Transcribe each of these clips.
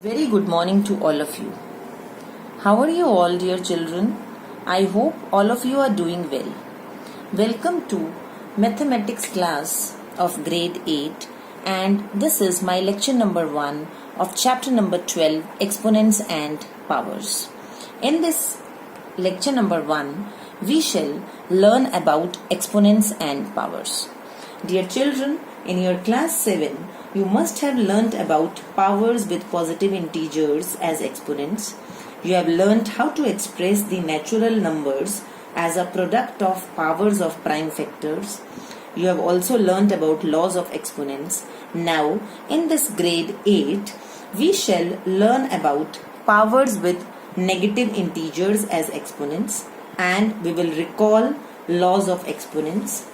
Very good morning to all of you. How are you all, dear children? I hope all of you are doing well. Welcome to mathematics class of grade 8, and this is my lecture number 1 of chapter number 12, Exponents and Powers. In this lecture number 1, we shall learn about exponents and powers. Dear children, in your class 7, you must have learnt about powers with positive integers as exponents. You have learnt how to express the natural numbers as a product of powers of prime factors. You have also learnt about laws of exponents. Now, in this grade 8, we shall learn about powers with negative integers as exponents, and we will recall laws of exponents,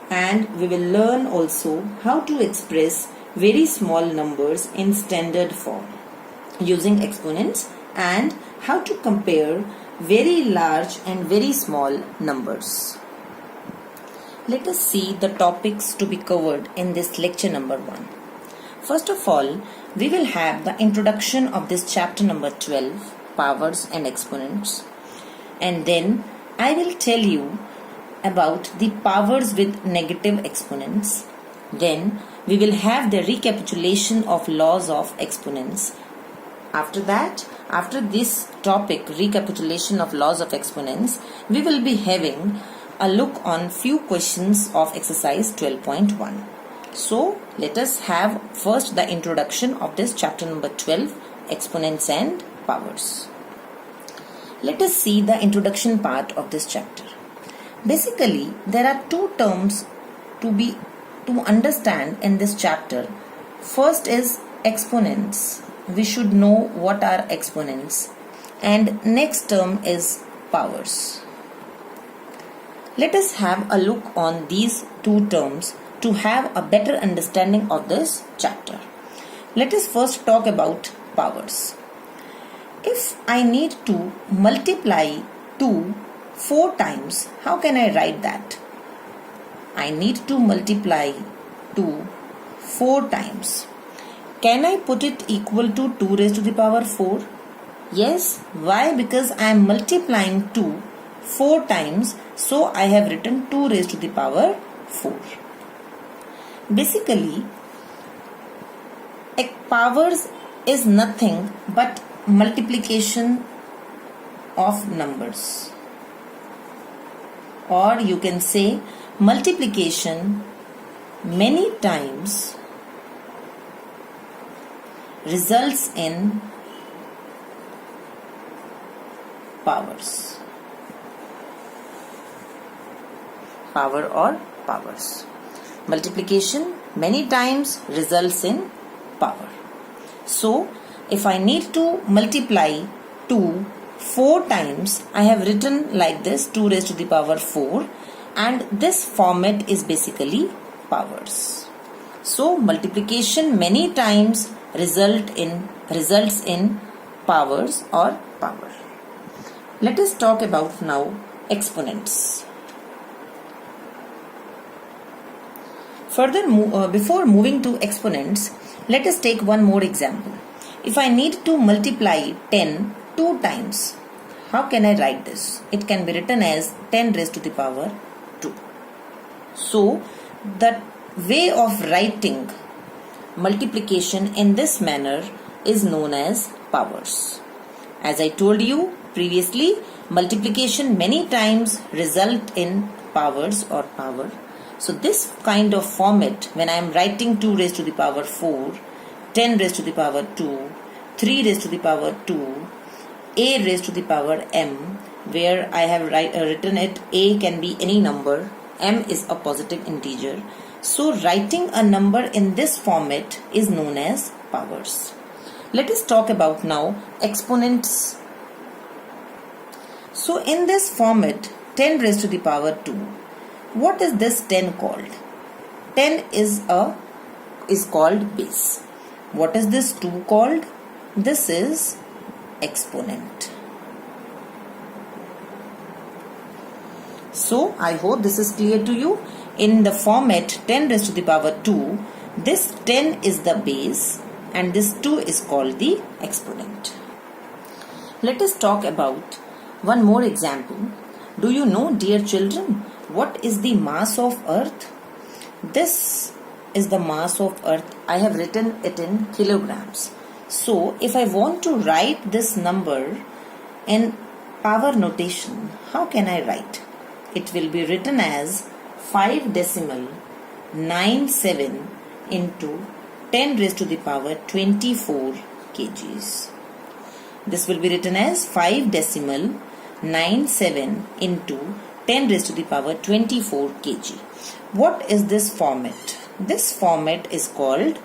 and we will learn also how to express very small numbers in standard form using exponents, and how to compare very large and very small numbers. Let us see the topics to be covered in this lecture number 1. First of all, we will have the introduction of this chapter number 12, powers and exponents, and then I will tell you about the powers with negative exponents. Then we will have the recapitulation of laws of exponents. After that, after this topic, recapitulation of laws of exponents, we will be having a look on few questions of exercise 12.1. So let us have first the introduction of this chapter number 12, exponents and powers. Let us see the introduction part of this chapter. Basically, there are two terms to understand in this chapter. First is exponents. We should know what are exponents. And next term is powers. Let us have a look on these two terms to have a better understanding of this chapter. Let us first talk about powers. If I need to multiply 2 4 times, how can I write that? I need to multiply 2 4 times. Can I put it equal to 2 raised to the power 4? Yes. Why? Because I am multiplying 2 4 times, so I have written 2 raised to the power 4. Basically, powers is nothing but multiplication of numbers, or you can say multiplication many times results in powers. Power or powers. Multiplication many times results in power. So, if I need to multiply 2 4 times, I have written like this, 2 raised to the power 4, and this format is basically powers. So multiplication many times results in powers or power. Let us talk about now exponents. Further, before moving to exponents, let us take one more example. If I need to multiply 10 2 times, how can I write this? It can be written as 10 raised to the power 2. So, the way of writing multiplication in this manner is known as powers. As I told you previously, multiplication many times result in powers or power. So, this kind of format, when I am writing 2 raised to the power 4, 10 raised to the power 2, 3 raised to the power 2, a raised to the power m, where I have written it, a can be any number, m is a positive integer. So writing a number in this format is known as powers. Let us talk about now exponents. So in this format, 10 raised to the power 2, what is this 10 called? 10 is called base. What is this 2 called? This is exponent. So I hope this is clear to you. In the format 10 raised to the power 2, this 10 is the base and this 2 is called the exponent. Let us talk about one more example. Do you know, dear children, what is the mass of Earth? This is the mass of Earth. I have written it in kilograms. So if I want to write this number in power notation, how can I write? It will be written as 5.97 into 10 raised to the power 24 kgs. This will be written as 5.97 into 10 raised to the power 24 kg. What is this format? This format is called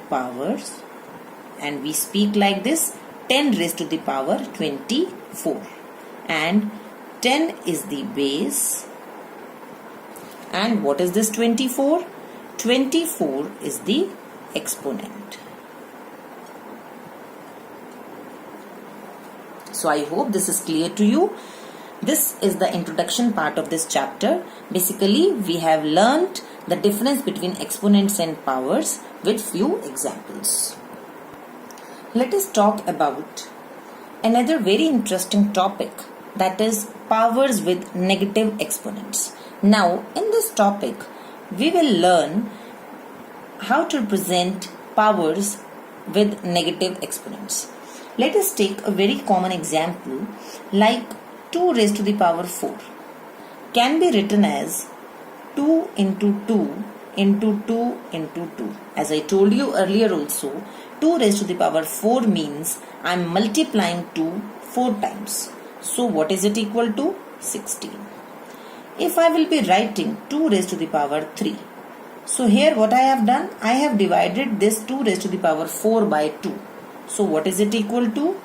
powers, and we speak like this: 10 raised to the power 24, and 10 is the base. And what is this 24? 24 is the exponent. So I hope this is clear to you. This is the introduction part of this chapter. Basically, we have learnt the difference between exponents and powers with few examples. Let us talk about another very interesting topic, that is powers with negative exponents. Now, in this topic, we will learn how to represent powers with negative exponents. Let us take a very common example like 2 raised to the power 4 can be written as 2 into 2 into 2 into 2. As I told you earlier also, 2 raised to the power 4 means I am multiplying 2 4 times. So what is it equal to? 16. If I will be writing 2 raised to the power 3. So here what I have done? I have divided this 2 raised to the power 4 by 2. So what is it equal to?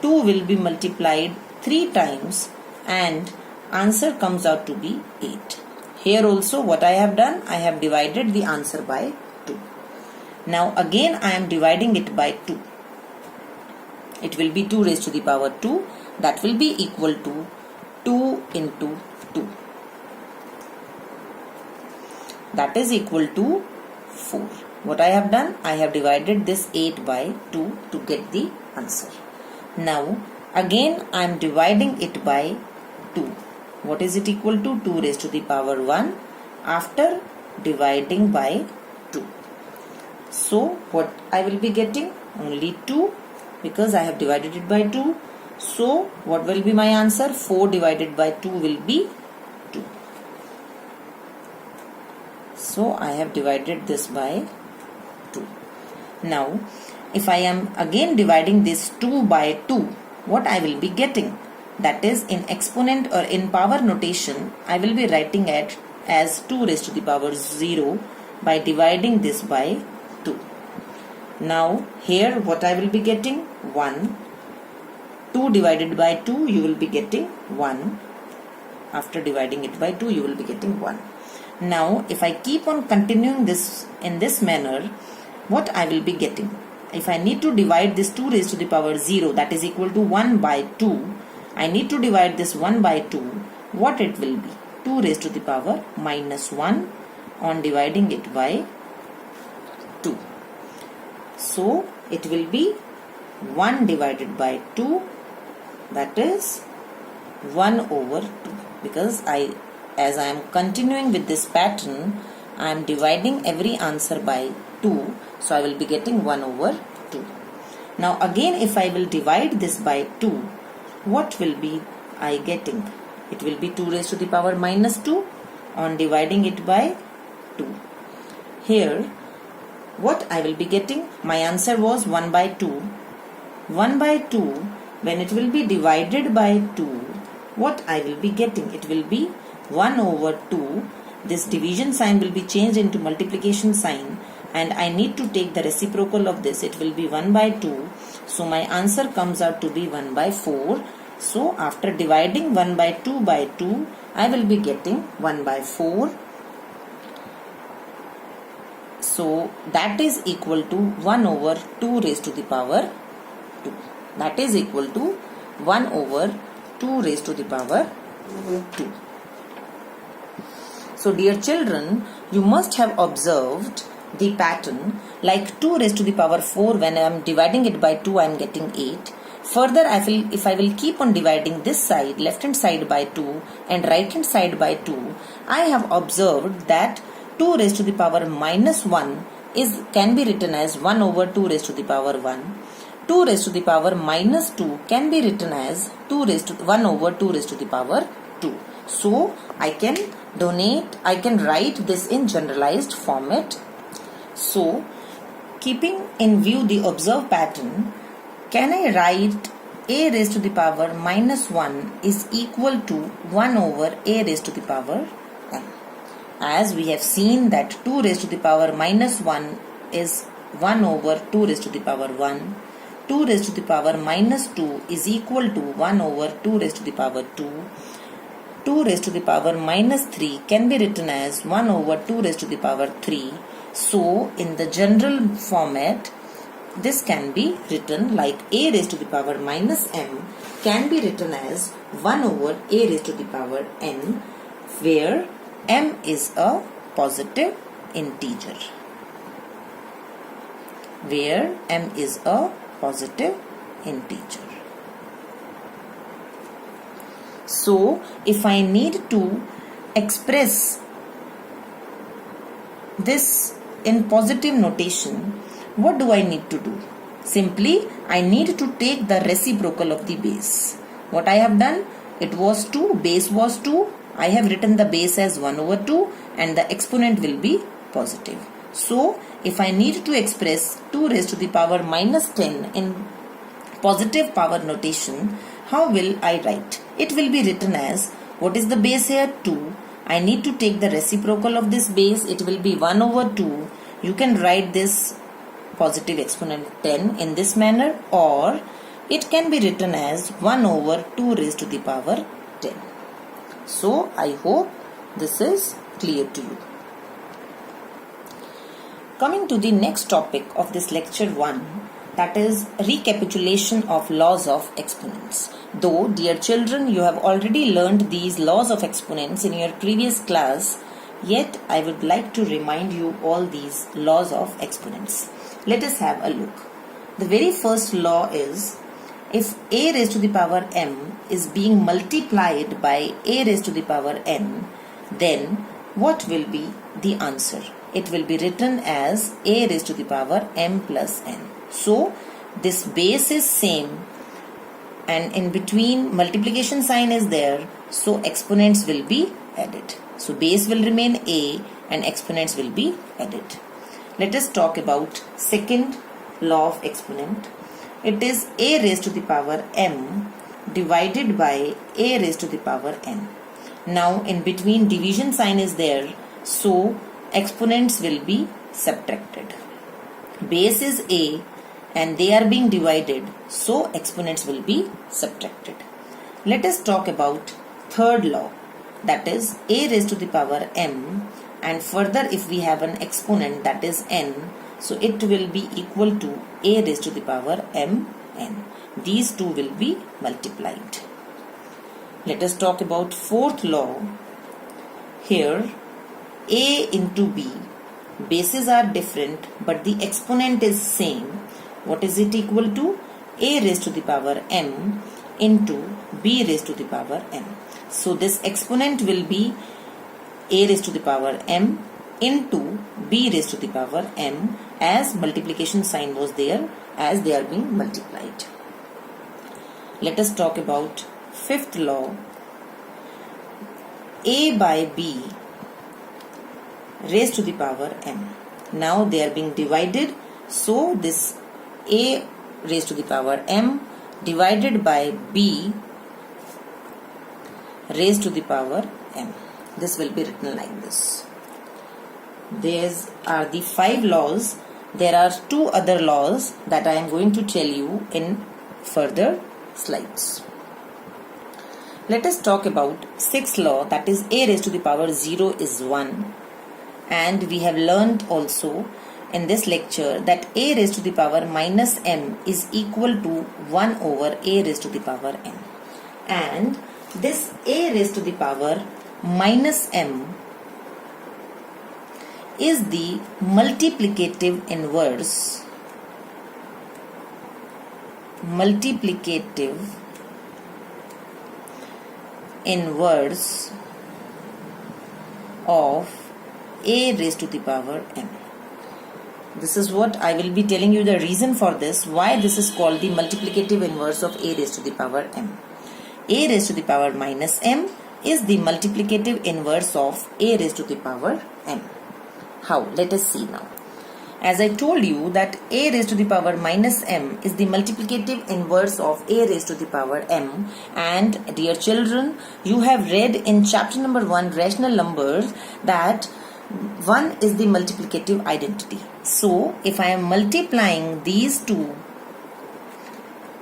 2 will be multiplied 3 times and answer comes out to be 8. Here also what I have done? I have divided the answer by 2. Now again I am dividing it by 2. It will be 2 raised to the power 2. That will be equal to 2 into 2. That is equal to 4. What I have done? I have divided this 8 by 2 to get the answer. Now again I am dividing it by 2. What is it equal to? 2 raised to the power 1 after dividing by 2. So what I will be getting? Only 2, because I have divided it by 2. So what will be my answer? 4 divided by 2 will be 2. So I have divided this by 2. Now if I am again dividing this 2 by 2, what I will be getting? That is, in exponent or in power notation, I will be writing it as 2 raised to the power 0 by dividing this by 2. Now here what I will be getting? 1. 2 divided by 2, you will be getting 1. After dividing it by 2, you will be getting 1. Now if I keep on continuing this in this manner, what I will be getting? If I need to divide this 2 raised to the power 0, that is equal to 1 by 2, I need to divide this 1 by 2. What it will be? 2 raised to the power minus 1 on dividing it by 2. So it will be 1 divided by 2, that is 1 over 2. Because as I am continuing with this pattern, I am dividing every answer by 2. So I will be getting 1 over 2. Now again if I will divide this by 2, what will be I getting? It will be 2 raised to the power minus 2 on dividing it by 2. Here what I will be getting? My answer was 1 by 2. 1 by 2, when it will be divided by 2, what I will be getting? It will be 1 over 2. This division sign will be changed into multiplication sign, and I need to take the reciprocal of this. It will be 1 by 2. So my answer comes out to be 1 by 4. So after dividing 1 by 2 by 2, I will be getting 1 by 4. So that is equal to 1 over 2 raised to the power 2. That is equal to 1 over 2 raised to the power 2. So dear children, you must have observed the pattern, like 2 raised to the power 4, when I am dividing it by 2, I am getting 8. Further, if I will keep on dividing this side, left hand side by 2 and right hand side by 2, I have observed that 2 raised to the power minus 1 can be written as 1 over 2 raised to the power 1. 2 raised to the power minus 2 can be written as 1 over 2 raised to the power 2. So, I can write this in generalized format. So, keeping in view the observed pattern, can I write a raised to the power minus 1 is equal to 1 over a raised to the power n. As we have seen that 2 raised to the power minus 1 is 1 over 2 raised to the power 1. 2 raised to the power minus 2 is equal to 1 over 2 raised to the power 2. 2 raised to the power minus 3 can be written as 1 over 2 raised to the power 3. So, in the general format, this can be written like a raised to the power minus m can be written as 1 over a raised to the power n, where m is a positive integer. Where m is a positive integer. So, if I need to express this in positive notation, what do I need to do? Simply, I need to take the reciprocal of the base. What I have done? It was 2, base was 2. I have written the base as 1 over 2 and the exponent will be positive. So, if I need to express 2 raised to the power minus 10 in positive power notation, how will I write? It will be written as, what is the base here? 2. I need to take the reciprocal of this base. It will be 1 over 2. You can write this positive exponent 10 in this manner, or it can be written as 1 over 2 raised to the power 10. So, I hope this is clear to you. Coming to the next topic of this lecture 1, that is recapitulation of laws of exponents. Though, dear children, you have already learned these laws of exponents in your previous class, yet I would like to remind you all these laws of exponents. Let us have a look. The very first law is, if a raised to the power m is being multiplied by a raised to the power n, then what will be the answer? It will be written as a raised to the power m plus n. So, this base is same and in between multiplication sign is there, so exponents will be added. So, base will remain a and exponents will be added. Let us talk about second law of exponent. It is a raised to the power m divided by a raised to the power n. Now, in between division sign is there, so exponents will be subtracted. Base is a and they are being divided, so exponents will be subtracted. Let us talk about third law, that is a raised to the power m, and further if we have an exponent that is n, so it will be equal to a raised to the power m n. These two will be multiplied. Let us talk about fourth law. Here a into b, bases are different but the exponent is same. What is it equal to? A raised to the power m into b raised to the power m. So this exponent will be a raised to the power m into b raised to the power m, as multiplication sign was there as they are being multiplied. Let us talk about fifth law. A by b raised to the power m. Now they are being divided, so this a raised to the power m divided by b raised to the power m. This will be written like this. These are the 5 laws. There are 2 other laws that I am going to tell you in further slides. Let us talk about 6th law, that is a raised to the power 0 is 1. And we have learned also in this lecture that a raised to the power minus m is equal to 1 over a raised to the power m. And this a raised to the power minus m is the multiplicative inverse of a raised to the power m. This is what I will be telling you the reason for this, why this is called the multiplicative inverse of a raised to the power m. A raised to the power minus m is the multiplicative inverse of a raised to the power m. How? Let us see now. As I told you that a raised to the power minus m is the multiplicative inverse of a raised to the power m, and dear children, you have read in chapter number 1 rational numbers that 1 is the multiplicative identity. So if I am multiplying these two,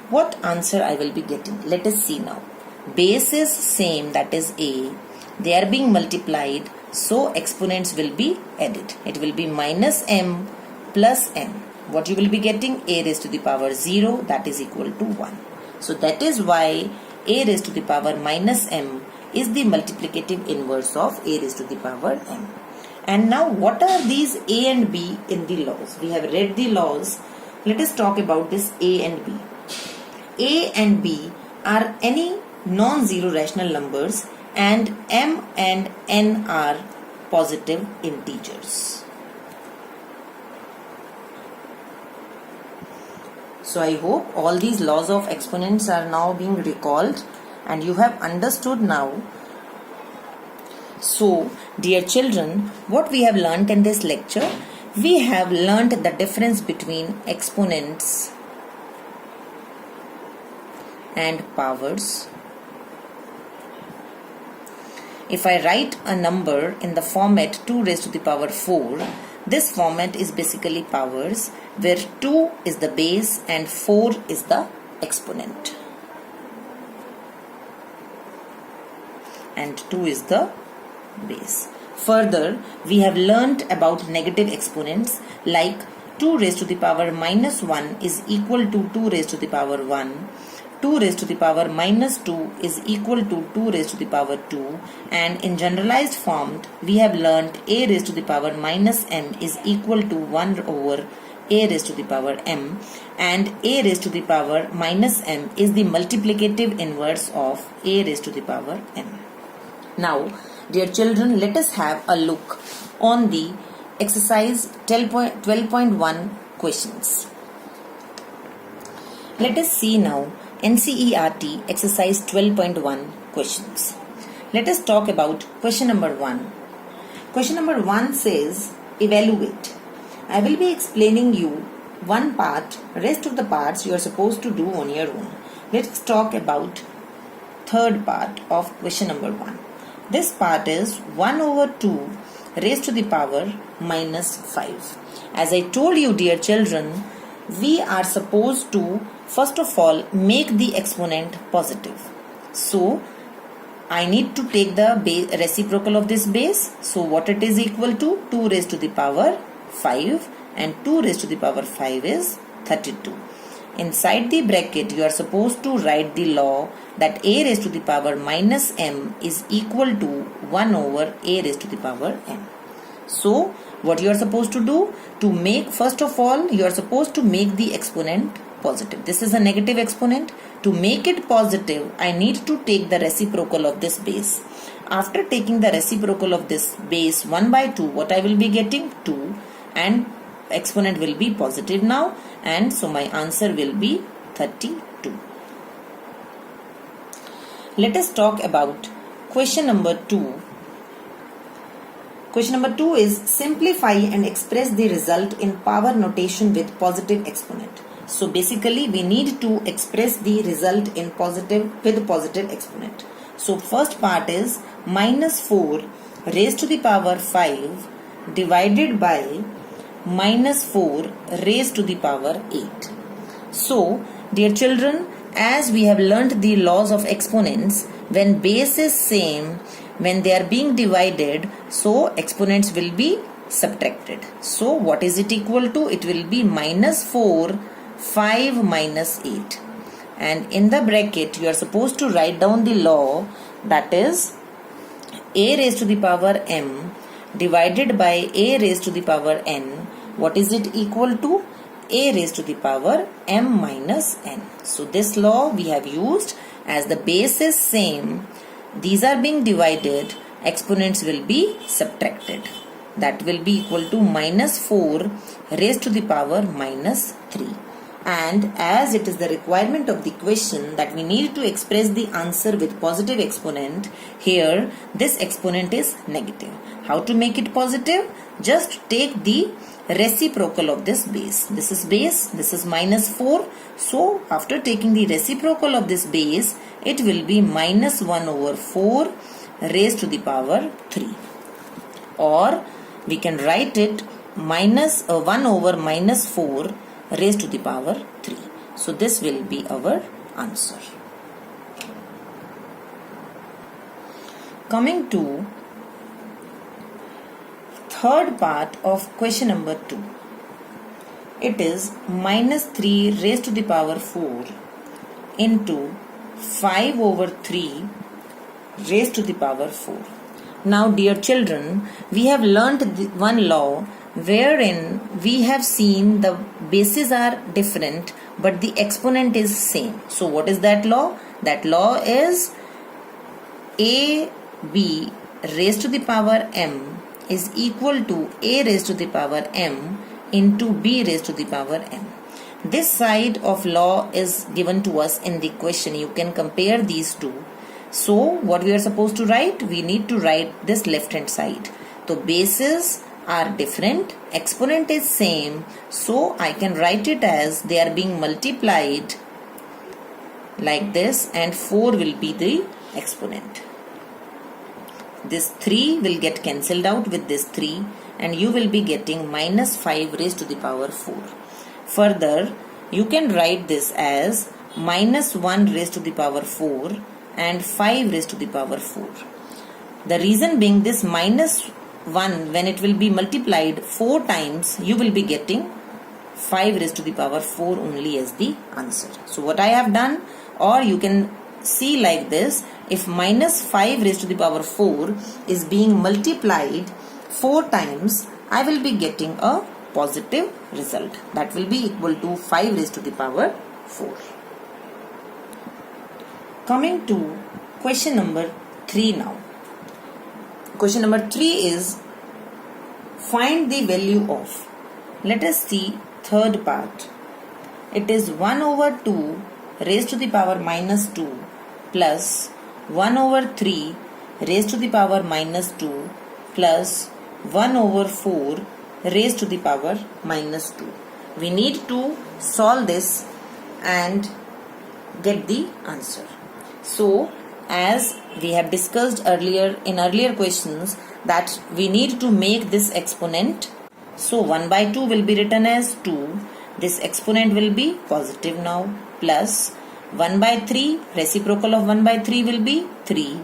what answer I will be getting? Let us see now. Base is same, that is a. They are being multiplied, so exponents will be added. It will be minus m plus m. What you will be getting? A raised to the power 0, that is equal to 1. So that is why a raised to the power minus m is the multiplicative inverse of a raised to the power m. And now what are these a and b in the laws? We have read the laws. Let us talk about this a and b. A and b are any non-zero rational numbers, and m and n are positive integers. So I hope all these laws of exponents are now being recalled and you have understood now. So dear children, what we have learnt in this lecture? We have learnt the difference between exponents and powers. If I write a number in the format 2 raised to the power 4, this format is basically powers, where 2 is the base and 4 is the exponent. And 2 is the base. Further, we have learnt about negative exponents like 2 raised to the power minus 1 is equal to 2 raised to the power 1. 2 raised to the power minus 2 is equal to 2 raised to the power 2, and in generalized form we have learnt a raised to the power minus m is equal to 1 over a raised to the power m, and a raised to the power minus m is the multiplicative inverse of a raised to the power m. Now dear children, let us have a look on the exercise 12.1 questions. Let us see now NCERT exercise 12.1 questions. Let us talk about question number 1. Question number 1 says evaluate. I will be explaining you one part, rest of the parts you are supposed to do on your own. Let us talk about third part of question number 1. This part is 1 over 2 raised to the power minus 5. As I told you dear children, we are supposed to first of all make the exponent positive. So I need to take the reciprocal of this base. So what it is equal to? 2 raised to the power 5, and 2 raised to the power 5 is 32. Inside the bracket you are supposed to write the law that a raised to the power minus m is equal to 1 over a raised to the power m. So what you are supposed to do? To make, first of all, you are supposed to make the exponent positive. This is a negative exponent. To make it positive, I need to take the reciprocal of this base. After taking the reciprocal of this base 1 by 2, what I will be getting? 2, and exponent will be positive now, and so my answer will be 32. Let us talk about question number 2. Question number 2 is simplify and express the result in power notation with positive exponent. So basically we need to express the result in positive with positive exponent. So first part is minus 4 raised to the power 5 divided by minus 4 raised to the power 8. So dear children, as we have learnt the laws of exponents, when base is same, when they are being divided, so exponents will be subtracted. So what is it equal to? It will be minus 4 5 minus 8, and in the bracket you are supposed to write down the law, that is a raised to the power m divided by a raised to the power n. What is it equal to? A raised to the power m minus n. So this law we have used. As the base is same, these are being divided, exponents will be subtracted. That will be equal to minus 4 raised to the power minus 3. And as it is the requirement of the question that we need to express the answer with positive exponent, here this exponent is negative. How to make it positive? Just take the reciprocal of this base. This is base, this is minus 4. So after taking the reciprocal of this base, it will be minus 1 over 4 raised to the power 3. Or we can write it minus 1 over minus 4 raised to the power 3. So this will be our answer. Coming to third part of question number 2. It is minus 3 raised to the power 4 into 5 over 3 raised to the power 4. Now dear children, we have learnt one law wherein we have seen the bases are different but the exponent is same. So what is that law? That law is AB raised to the power m is equal to a raised to the power m into b raised to the power m. This side of law is given to us in the question. You can compare these two. So what we are supposed to write? We need to write this left hand side. So bases are different, exponent is same, so I can write it as they are being multiplied like this and 4 will be the exponent. This 3 will get cancelled out with this 3 and you will be getting minus 5 raised to the power 4. Further, you can write this as minus 1 raised to the power 4 and 5 raised to the power 4. The reason being this minus 1, when it will be multiplied 4 times, you will be getting 5 raised to the power 4 only as the answer. So what I have done, or you can see like this, if minus 5 raised to the power 4 is being multiplied 4 times, I will be getting a positive result. That will be equal to 5 raised to the power 4. Coming to question number 3 now. Question number 3 is find the value of. Let us see third part. It is 1 over 2 raised to the power minus 2 plus 1 over 3 raised to the power minus 2 plus 1 over 4 raised to the power minus 2. We need to solve this and get the answer. So, as we have discussed earlier in earlier questions that we need to make this exponent. So 1 by 2 will be written as 2. This exponent will be positive now, plus 1 by 3, reciprocal of 1 by 3 will be 3.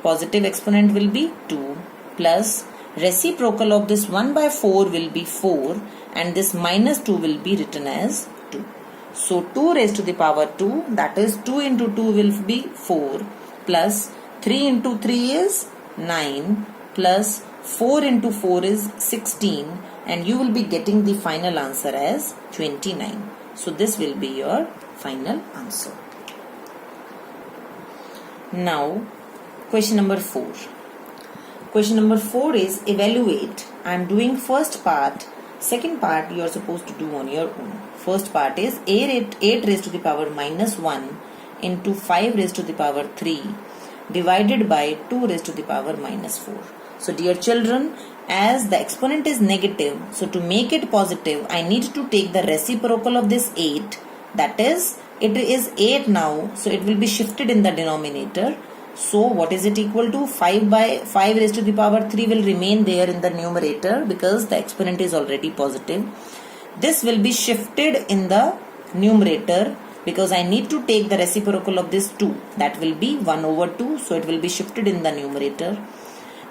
Positive exponent will be 2, plus reciprocal of this 1 by 4 will be 4 and this minus 2 will be written as 2. So 2 raised to the power 2, that is 2 into 2 will be 4, plus 3 into 3 is 9, plus 4 into 4 is 16, and you will be getting the final answer as 29. So this will be your final answer. Now question number 4. Question number 4 is evaluate. I am doing first part. Second part you are supposed to do on your own. First part is 8 raised to the power minus 1 into 5 raised to the power 3 divided by 2 raised to the power minus 4. So dear children, as the exponent is negative, so to make it positive, I need to take the reciprocal of this 8. That is, it is 8 now, so it will be shifted in the denominator. So what is it equal to? 5 raised to the power 3 will remain there in the numerator because the exponent is already positive. This will be shifted in the numerator because I need to take the reciprocal of this 2. That will be 1 over 2. So it will be shifted in the numerator.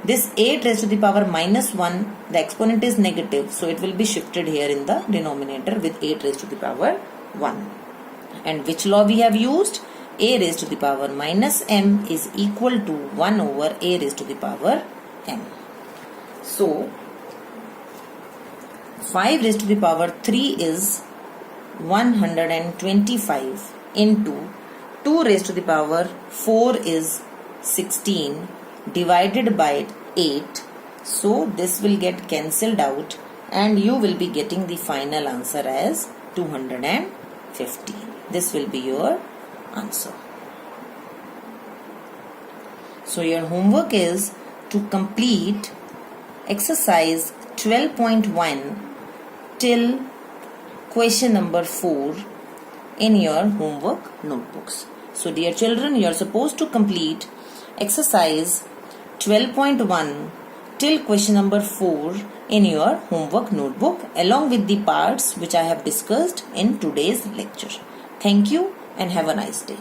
This 8 raised to the power minus 1, the exponent is negative. So it will be shifted here in the denominator with 8 raised to the power 1. And which law we have used? A raised to the power minus m is equal to 1 over a raised to the power m. So 5 raised to the power 3 is 125 into 2 raised to the power 4 is 16 divided by 8. So this will get cancelled out and you will be getting the final answer as 250. This will be your answer. So your homework is to complete exercise 12.1 till question number 4 in your homework notebooks. So dear children, you are supposed to complete exercise 12.1 till question number 4 in your homework notebook along with the parts which I have discussed in today's lecture. Thank you and have a nice day.